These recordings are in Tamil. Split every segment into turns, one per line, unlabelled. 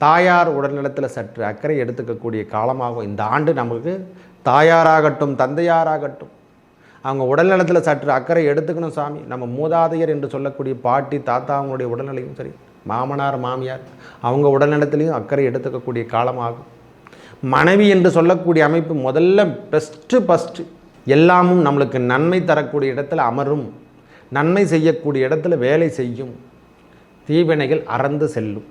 தாயார் உடல்நலத்தில் சற்று அக்கறை எடுத்துக்கக்கூடிய காலமாகும் இந்த ஆண்டு. நமக்கு தாயாராகட்டும் தந்தையாராகட்டும் அவங்க உடல்நலத்தில் சற்று அக்கறை எடுத்துக்கணும் சாமி. நம்ம மூதாதையர் என்று சொல்லக்கூடிய பாட்டி தாத்தா அவங்களுடைய உடல்நிலையும் சரி, மாமனார் மாமியார் அவங்க உடல்நலத்திலையும் அக்கறை எடுத்துக்கக்கூடிய காலமாகும். மனைவி என்று சொல்லக்கூடிய அமைப்பு முதல்ல ஃபஸ்ட்டு எல்லாமும் நம்மளுக்கு நன்மை தரக்கூடிய இடத்துல அமரும், நன்மை செய்யக்கூடிய இடத்துல வேலை செய்யும், தீவினைகள் அறந்து செல்லும்,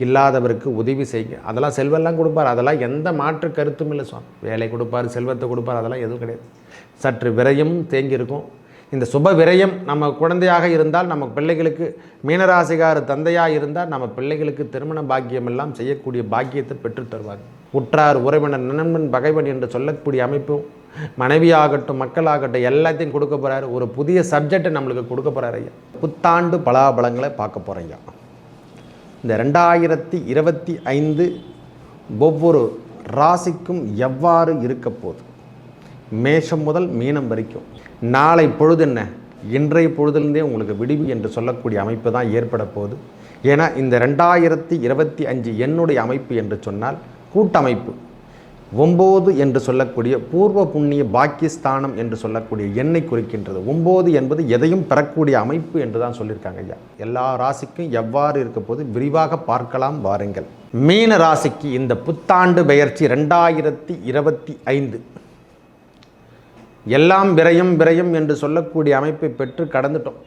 இல்லாதவருக்கு உதவி செய்ய, அதெல்லாம் செல்வெல்லாம் கொடுப்பார், அதெல்லாம் எந்த மாற்று கருத்தும் இல்லை சுவாமி. வேலை கொடுப்பார், செல்வத்தை கொடுப்பார், அதெல்லாம் எதுவும் கிடையாது. சற்று விரயம் தேங்கியிருக்கும். இந்த சுப விரயம் நம்ம குழந்தையாக இருந்தால் நம்ம பிள்ளைகளுக்கு, மீனராசிகார தந்தையாக இருந்தால் நம்ம பிள்ளைகளுக்கு திருமண பாக்கியம் எல்லாம் செய்யக்கூடிய பாக்கியத்தை பெற்றுத் தருவார். உற்றார் உறவினர் நண்பன் பகைவன் என்று சொல்லக்கூடிய அமைப்பும் மனைவியாகட்டும் மக்களாகட்டும் எல்லாத்தையும் கொடுக்க போகிறாரு. ஒரு புதிய சப்ஜெக்டை நம்மளுக்கு கொடுக்க போகிறார் ஐயா. புத்தாண்டு பலாபலங்களை பார்க்க போகிறோம் ஐயா. இந்த 2025 ஒவ்வொரு ராசிக்கும் எவ்வாறு இருக்க போகுது, மேஷம் முதல் மீனம் வரைக்கும் நாளை பொழுது என்ன, இன்றைய பொழுதுலேருந்தே உங்களுக்கு விடிவு என்று சொல்லக்கூடிய அமைப்பு தான் ஏற்பட போகுது. ஏன்னா இந்த 2025 என்னுடைய அமைப்பு என்று சொன்னால் கூட்டமைப்பு 9 என்று சொல்லக்கூடிய பூர்வ புண்ணிய பாக்கியஸ்தானம் என்று சொல்லக்கூடிய எண்ணை குறிக்கின்றது. 9 என்பது எதையும் பெறக்கூடிய அமைப்பு என்று தான் சொல்லியிருக்காங்க ஐயா. எல்லா ராசிக்கும் எவ்வாறு இருக்க போது விரிவாக பார்க்கலாம் வாருங்கள். மீன ராசிக்கு இந்த புத்தாண்டு பெயர்ச்சி 2025 எல்லாம் விரயம் என்று சொல்லக்கூடிய அமைப்பை பெற்று கடந்துட்டோம்.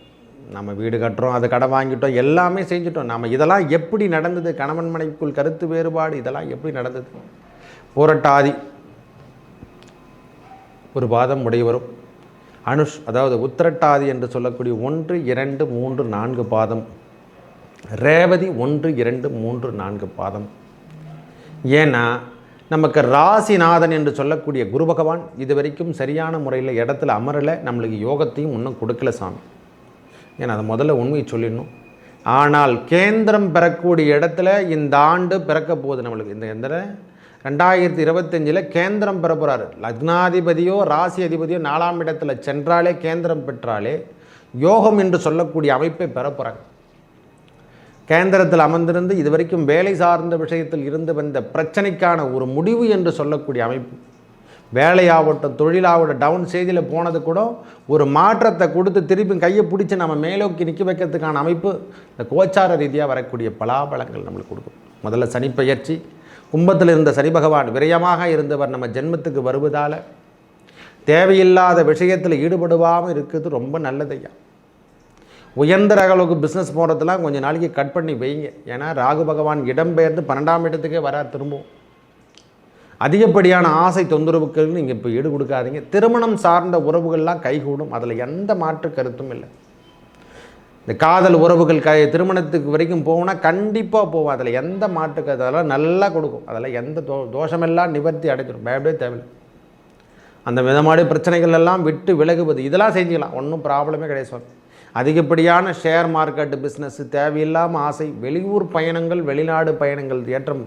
நம்ம வீடு கட்டுறோம், அதை கடன் வாங்கிட்டோம், எல்லாமே செஞ்சுட்டோம். நம்ம இதெல்லாம் எப்படி நடந்தது, கணவன் மனைவிக்குள் கருத்து வேறுபாடு இதெல்லாம் எப்படி நடந்தது, போராட்டாதி ஒரு பாதம் உடையவரும் அனுஷ் அதாவது உத்திரட்டாதி என்று சொல்லக்கூடிய 1 2 3 4 பாதம், ரேவதி 1 2 3 4 பாதம். ஏன்னா நமக்கு ராசிநாதன் என்று சொல்லக்கூடிய குரு பகவான் இது வரைக்கும் சரியான முறையில் இடத்துல அமரலை, நம்மளுக்கு யோகத்தையும் இன்னும் கொடுக்கல சாமி. ஏன்னா அதை முதல்ல உண்மையை சொல்லிடணும். ஆனால் கேந்திரம் பெறக்கூடிய இடத்துல இந்த ஆண்டு பிறக்க போகுது. நம்மளுக்கு இந்த 2025 கேந்திரம் பெற போகிறாரு. லக்னாதிபதியோ ராசி அதிபதியோ 4ஆம் இடத்துல சென்றாலே, கேந்திரம் பெற்றாலே யோகம் என்று சொல்லக்கூடிய அமைப்பை பெற போகிறாங்க. கேந்திரத்தில் அமர்ந்திருந்து இதுவரைக்கும் வேலை சார்ந்த விஷயத்தில் இருந்து வந்த பிரச்சனைக்கான ஒரு முடிவு என்று சொல்லக்கூடிய அமைப்பு, வேலையாகட்டும் தொழிலாகட்டும் டவுன் ஸ்டேஜில் போனது கூட ஒரு மாற்றத்தை கொடுத்து திருப்பி கையை பிடிச்சி நம்ம மேலோக்கி நிற்க வைக்கிறதுக்கான அமைப்பு இந்த கோச்சார ரீதியாக வரக்கூடிய பலாபலங்கள் நம்மளுக்கு கொடுக்கும். முதல்ல சனி பெயர்ச்சி, கும்பத்தில் இருந்த சனி பகவான் விரயமாக இருந்தவர் நம்ம ஜென்மத்துக்கு வருவதால் தேவையில்லாத விஷயத்தில் ஈடுபடுவாமல் இருக்கிறது ரொம்ப நல்லதையா. உயர்ந்த அளவுக்கு பிஸ்னஸ் போகிறதுலாம் கொஞ்சம் நாளைக்கு கட் பண்ணி வைங்க. ஏன்னா ராகு பகவான் இடம்பெயர்ந்து 12ஆம் இடத்துக்கே வரார் திரும்பவும். அதிகப்படியான ஆசை தொந்தரவுக்கு நீங்கள் இப்போ ஈடு கொடுக்காதீங்க. திருமணம் சார்ந்த உறவுகள்லாம் கைகூடும், அதில் எந்த மாற்று கருத்தும் இல்லை. இந்த காதல் உறவுகள் திருமணத்துக்கு வரைக்கும் போகும்னா கண்டிப்பாக போகும், அதில் எந்த மாற்று கருத்து, அதெல்லாம் நல்லா கொடுக்கும், அதில் எந்த தோஷமெல்லாம் நிவர்த்தி அடைச்சிடும், பயப்படவே தேவையில்லை. அந்த விதமான பிரச்சனைகள் எல்லாம் விட்டு விலகுவது இதெல்லாம் செஞ்சுக்கலாம், ஒன்றும் ப்ராப்ளமே கிடையாது சார். அதிகப்படியான ஷேர் மார்க்கெட்டு பிஸ்னஸ், தேவையில்லாமல் ஆசை, வெளியூர் பயணங்கள் வெளிநாடு பயணங்கள் ஏற்றம்,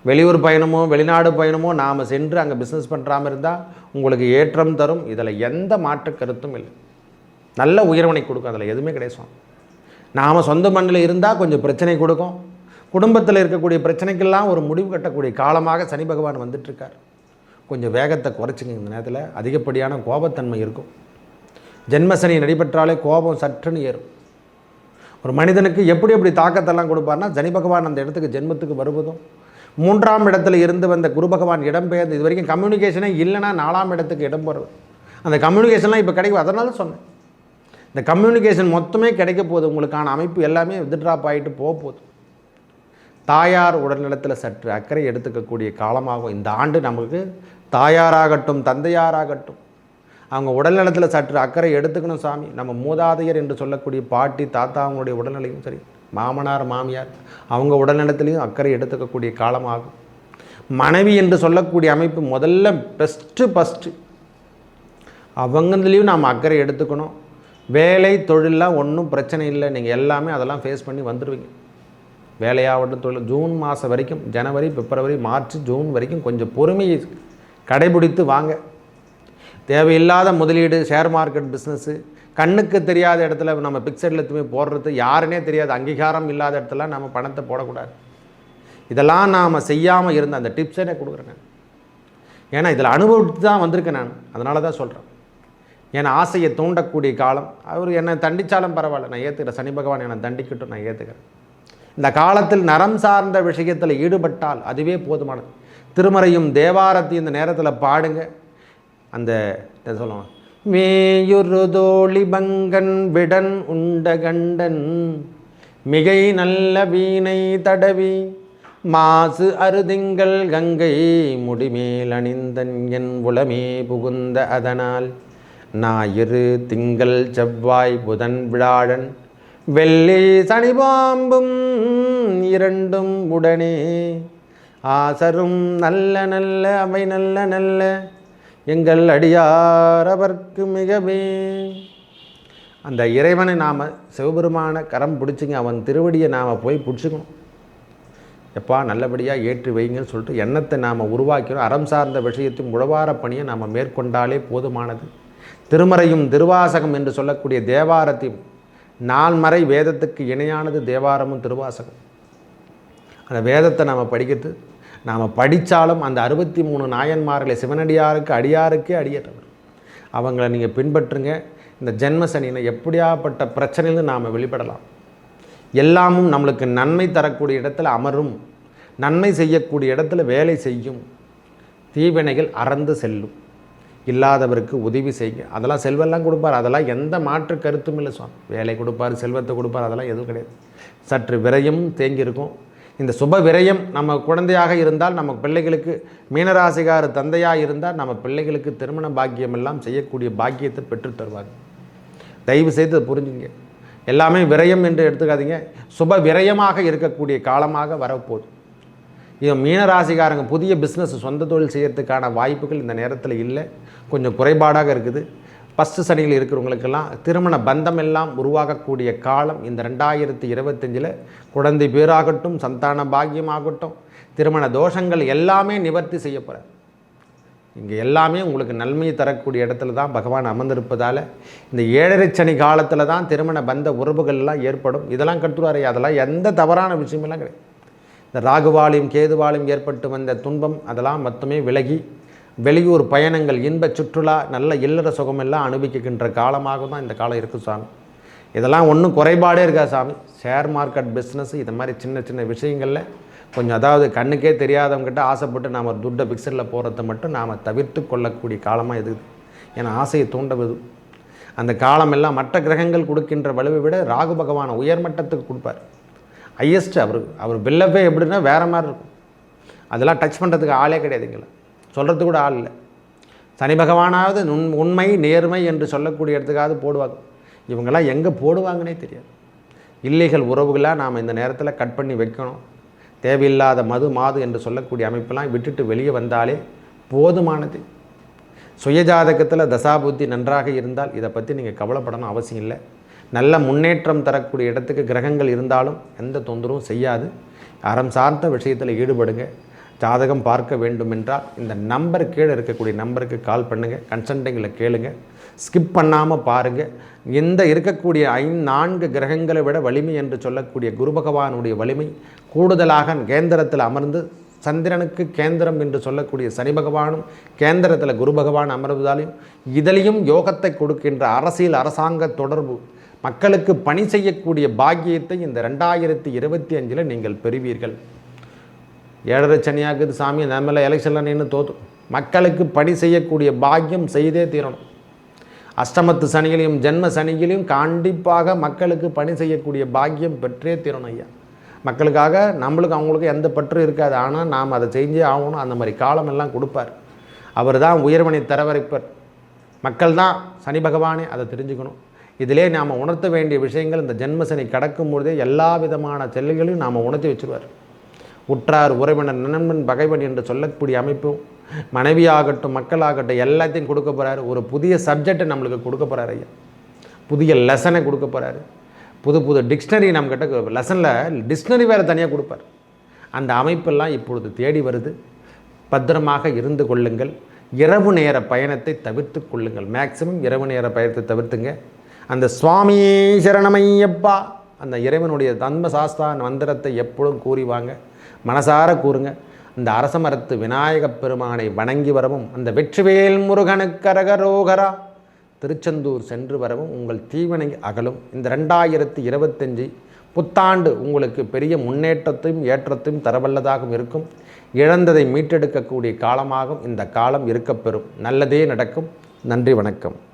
வெளியூர் பயணமோ வெளிநாடு பயணமோ நாம் சென்று அங்கே பிஸ்னஸ் பண்ணுறாமல் இருந்தால் உங்களுக்கு ஏற்றம் தரும். இதில் எந்த மாற்று கருத்தும் இல்லை, நல்ல உயர்வனை கொடுக்கும், அதில் எதுவுமே கிடையாது. நாம் சொந்த மண்ணில் இருந்தால் கொஞ்சம் பிரச்சனை கொடுக்கும். குடும்பத்தில் இருக்கக்கூடிய பிரச்சனைக்கெல்லாம் ஒரு முடிவு கட்டக்கூடிய காலமாக சனி பகவான் வந்துட்டுருக்கார். கொஞ்சம் வேகத்தை குறைச்சிங்க. இந்த நேரத்தில் அதிகப்படியான கோபத்தன்மை இருக்கும். ஜென்மசனி நடைபெற்றாலே கோபம் சற்றுன்னு ஏறும். ஒரு மனிதனுக்கு எப்படி தாக்கத்தெல்லாம் கொடுப்பார்னா சனி பகவான் அந்த இடத்துக்கு ஜென்மத்துக்கு வருவதும், 3ஆம் இடத்துல இருந்து வந்த குரு பகவான் இடம்பெயர்ந்து இது வரைக்கும் கம்யூனிகேஷனே இல்லைன்னா 4ஆம் இடத்துக்கு இடம் போகிறது. அந்த கம்யூனிகேஷன்லாம் இப்போ கிடைக்கும். அதனால சொன்னேன், இந்த கம்யூனிகேஷன் மொத்தமே கிடைக்க போகுது. உங்களுக்கான அமைப்பு எல்லாமே வித்ட்ராப் ஆகிட்டு போகுது. தாயார் உடல்நலத்தில் சற்று அக்கறை எடுத்துக்கக்கூடிய காலமாகும் இந்த ஆண்டு. நமக்கு தாயாராகட்டும் தந்தையாராகட்டும் அவங்க உடல்நலத்தில் சற்று அக்கறை எடுத்துக்கணும் சாமி. நம்ம மூதாதையர் என்று சொல்லக்கூடிய பாட்டி தாத்தா அவங்களுடைய உடல்நிலையும் சரி, மாமனார் மாமியார் அவங்க உடல்நலத்திலையும் அக்கறை எடுத்துக்கக்கூடிய காலமாகும். மனைவி என்று சொல்லக்கூடிய அமைப்பு முதல்ல ஃபஸ்ட்டு அவங்களையும் நாம் அக்கறை எடுத்துக்கணும். வேலை தொழிலெலாம் ஒன்றும் பிரச்சனை இல்லை, நீங்கள் எல்லாமே அதெல்லாம் ஃபேஸ் பண்ணி வந்துடுவீங்க. வேலையாகட்டும் தொழில் ஜூன் மாதம் வரைக்கும், ஜனவரி பிப்ரவரி மார்ச் ஜூன் வரைக்கும் கொஞ்சம் பொறுமையை கடைபிடித்து வாங்க. தேவையில்லாத முதலீடு, ஷேர் மார்க்கெட் பிஸ்னஸ்ஸு, கண்ணுக்கு தெரியாத இடத்துல நம்ம பிக்சடில் எதுவுமே போடுறது, யாருன்னே தெரியாது, அங்கீகாரம் இல்லாத இடத்துல நம்ம பணத்தை போடக்கூடாது. இதெல்லாம் நாம் செய்யாமல் இருந்த அந்த டிப்ஸே கொடுக்குறேன் நான். ஏன்னா இதில் அனுபவித்து தான் வந்திருக்கேன் நான், அதனால தான் சொல்கிறேன். ஏன்னா ஆசையை தூண்டக்கூடிய காலம். அவர் என்னை தண்டித்தாலும் பரவாயில்ல, நான் ஏற்றுக்கிறேன். சனி பகவான் என்னை தண்டிக்கட்டும், நான் ஏற்றுக்கிறேன். இந்த காலத்தில் நரம் சார்ந்த விஷயத்தில் ஈடுபட்டால் அதுவே போதுமானது. திருமறையும் தேவாரத்தையும் இந்த நேரத்தில் பாடுங்க. அந்த சொல்லுவாங்க, மேயுரு தோழி பங்கன் விடன் உண்ட கண்டன் மிகை நல்ல வீணை தடவி மாசு அருதிங்கள் கங்கை முடிமேல் அணிந்தன் என் உளமே புகுந்த அதனால் ஞாயிறு திங்கள் செவ்வாய் புதன் விழாழன் வெள்ளி சனி பாம்பும் இரண்டும் உடனே ஆசரும் நல்ல நல்ல அவை நல்ல நல்ல எங்கள் அடியார் அவர்க்கு மிகவே. அந்த இறைவனை நாம் சிவபெருமான கரம் பிடிச்சிங்க, அவன் திருவடியை நாம் போய் பிடிச்சிக்கணும். எப்பா நல்லபடியாக ஏற்றி வைங்கன்னு சொல்லிட்டு எண்ணத்தை நாம் உருவாக்கிறோம். அறம் சார்ந்த விஷயத்தையும் உழவார பணியை நாம் மேற்கொண்டாலே போதுமானது. திருமறையும் திருவாசகம் என்று சொல்லக்கூடிய தேவாரத்தையும், நால்மறை வேதத்துக்கு இணையானது தேவாரமும் திருவாசகம். அந்த வேதத்தை நாம் படிக்கிறது, நாம் படித்தாலும் அந்த 63 நாயன்மார்களை சிவனடியாருக்கு அடியாருக்கே அடியேற்றவர் அவங்கள நீங்கள் பின்பற்றுங்க. இந்த ஜென்ம சனியினை எப்படியாப்பட்ட பிரச்சனையிலிருந்து நாம் வெளிப்படலாம். எல்லாமும் நம்மளுக்கு நன்மை தரக்கூடிய இடத்துல அமரும், நன்மை செய்யக்கூடிய இடத்துல வேலை செய்யும், தீவினைகள் அறந்து செல்லும். இல்லாதவருக்கு உதவி செய்யுங்க. அதெல்லாம் செல்வெல்லாம் கொடுப்பார், அதெல்லாம் எந்த மாற்று கருத்தும் இல்லை சுவாமி. வேலை கொடுப்பார், செல்வத்தை கொடுப்பார், அதெல்லாம் எதுவும் கிடையாது. சற்று விரயம் தேங்கியிருக்கும். இந்த சுப விரயம் நம்ம குழந்தையாக இருந்தால், நம்ம பிள்ளைகளுக்கு மீனராசிகார தந்தையாக இருந்தால் நம்ம பிள்ளைகளுக்கு திருமண பாக்கியம் எல்லாம் செய்யக்கூடிய பாக்கியத்தை பெற்றுத் தருவாங்க. தயவு செய்து புரிஞ்சுங்க. எல்லாமே விரயம் என்று எடுத்துக்காதீங்க. சுப விரயமாக இருக்கக்கூடிய காலமாக வரப்போகுது. இது மீனராசிக்காரங்க புதிய பிஸ்னஸ் சொந்த தொழில் செய்யறதுக்கான வாய்ப்புகள் இந்த நேரத்தில் இல்லை, கொஞ்சம் குறைபாடாக இருக்குது. ஃபஸ்ட்டு சனியில் இருக்கிறவங்களுக்கெல்லாம் திருமண பந்தம் எல்லாம் உருவாகக்கூடிய காலம் இந்த 2025. குழந்தை பேராகட்டும், சந்தான பாக்கியமாகட்டும், திருமண தோஷங்கள் எல்லாமே நிவர்த்தி செய்ய போகிறார். இங்கே எல்லாமே உங்களுக்கு நன்மையை தரக்கூடிய இடத்துல தான் பகவான் அமர்ந்திருப்பதால் இந்த 7.5 சனி காலத்தில் தான் திருமண பந்த உறவுகள்லாம் ஏற்படும். இதெல்லாம் கட்டுவாரே, அதெல்லாம் எந்த தவறான விஷயமெல்லாம் கிடையாது. இந்த ராகுவாலையும் கேதுவாலையும் ஏற்பட்டு வந்த துன்பம் அதெல்லாம் மொத்தமே விலகி வெளியூர் பயணங்கள், இன்ப சுற்றுலா, நல்ல இல்லற சுகமெல்லாம் அனுபவிக்கின்ற காலமாக தான் இந்த காலம் இருக்குது சாமி. இதெல்லாம் ஒன்றும் குறைபாடே இருக்கா சாமி. ஷேர் மார்க்கெட் பிஸ்னஸ் இது மாதிரி சின்ன சின்ன விஷயங்களில் கொஞ்சம், அதாவது கண்ணுக்கே தெரியாதவங்ககிட்ட ஆசைப்பட்டு நாம் ஒரு துட்டை பிக்சரில் போகிறத மட்டும் நாம் தவிர்த்து கொள்ளக்கூடிய காலமாக இருக்குது. ஏன்னா ஆசையை தூண்டவது அந்த காலமெல்லாம் மற்ற கிரகங்கள் கொடுக்கின்ற வலுவை விட ராகு பகவானை உயர்மட்டத்துக்கு கொடுப்பார். ஹையஸ்ட்டு அவர் பில்லப்பே எப்படின்னா வேறு மாதிரி இருக்கும். அதெல்லாம் டச் பண்ணுறதுக்கு ஆளே கிடையாதுங்களா, சொல்கிறதுக்கு கூட ஆள் இல்லை. சனி பகவானாவது உண்மை நேர்மை என்று சொல்லக்கூடிய இடத்துக்காவது போடுவாங்க. இவங்கெல்லாம் எங்கே போடுவாங்கன்னே தெரியாது. இல்லீகல் உறவுகளாக நாம் இந்த நேரத்தில் கட் பண்ணி வைக்கணும். தேவையில்லாத மாது என்று சொல்லக்கூடிய அமைப்பெல்லாம் விட்டுட்டு வெளியே வந்தாலே போதுமானது. சுயஜாதகத்தில் தசாபுத்தி நன்றாக இருந்தால் இதை பற்றி நீங்கள் கவலைப்படணும் அவசியம் இல்லை. நல்ல முன்னேற்றம் தரக்கூடிய இடத்துக்கு கிரகங்கள் இருந்தாலும் எந்த தொந்தரவும் செய்யாது. அறம் சார்ந்த விஷயத்தில் ஈடுபடுங்க. ஜாதகம் பார்க்க வேண்டும் என்றால் இந்த நம்பர் கீழே இருக்கக்கூடிய நம்பருக்கு கால் பண்ணுங்கள், கன்சல்டிங்கில் கேளுங்க, ஸ்கிப் பண்ணாமல் பாருங்கள். இந்த இருக்கக்கூடிய 4 கிரகங்களை விட வலிமை என்று சொல்லக்கூடிய குரு பகவானுடைய வலிமை கூடுதலாக கேந்திரத்தில் அமர்ந்து, சந்திரனுக்கு கேந்திரம் என்று சொல்லக்கூடிய சனி பகவானும் கேந்திரத்தில் குரு பகவான் அமர்வதாலையும் இதிலையும் யோகத்தை கொடுக்கின்ற அரசியல் அரசாங்க தொடர்பு, மக்களுக்கு பணி செய்யக்கூடிய பாக்கியத்தை இந்த 2025 நீங்கள் பெறுவீர்கள். 7.5 சனியாக்குது சாமி, நம்மள எலெக்ஷனில் நின்று தோற்று மக்களுக்கு பணி செய்யக்கூடிய பாக்கியம் செய்தே தீரணும். அஷ்டமத்து சனிகளையும் ஜென்ம சனிகளையும் கண்டிப்பாக மக்களுக்கு பணி செய்யக்கூடிய பாக்கியம் பெற்றே தீரணும் ஐயா. மக்களுக்காக நம்மளுக்கு அவங்களுக்கு எந்த பற்று இருக்காது, ஆனால் நாம் அதை செஞ்சே ஆகணும். அந்த மாதிரி காலம் எல்லாம் கொடுப்பார். அவர் தான் உயர்வனை தரவரைப்பர். மக்கள் தான் சனி பகவானே, அதை தெரிஞ்சுக்கணும். இதிலே நாம் உணர்த்த வேண்டிய விஷயங்கள் இந்த ஜென்ம சனி கடக்கும் பொழுதே எல்லா விதமான செல்லுகளையும் நாம் உணர்த்தி வச்சுருவார். உற்றார் உறவினர் நண்பன் பகைவன் என்று சொல்லக்கூடிய அமைப்பும் மனைவியாகட்டும் மக்களாகட்டும் எல்லாத்தையும் கொடுக்க போகிறாரு. ஒரு புதிய சப்ஜெக்டை நம்மளுக்கு கொடுக்க போகிறாரு ஐயா. புதிய லெசனை கொடுக்க போகிறாரு. புது டிக்ஷனரி நம்மக்கிட்ட, லெசனில் டிக்ஷனரி வேறு தனியாக கொடுப்பார். அந்த அமைப்பெல்லாம் இப்பொழுது தேடி வருது. பத்திரமாக இருந்து கொள்ளுங்கள். இரவு நேர பயணத்தை தவிர்த்து கொள்ளுங்கள். மேக்சிமம் இரவு நேர பயணத்தை தவிர்த்துங்க. அந்த சுவாமி சரணமையப்பா அந்த இறைவனுடைய தன்ம சாஸ்தா மந்திரத்தை எப்பொழுதும் கூறிவாங்க. மனசார கூறுங்க. இந்த அரச மரத்து விநாயகப் பெருமானை வணங்கி வரவும், அந்த வெற்றிவேல் முருகனுக்கு அரகரோகரா திருச்செந்தூர் சென்று வரவும் உங்கள் தீவினை அகலும். இந்த 2025 புத்தாண்டு உங்களுக்கு பெரிய முன்னேற்றத்தையும் ஏற்றத்தையும் தரவல்லதாகவும் இருக்கும். இழந்ததை மீட்டெடுக்கக்கூடிய காலமாகவும் இந்த காலம் இருக்கப்பெறும். நல்லதே நடக்கும். நன்றி, வணக்கம்.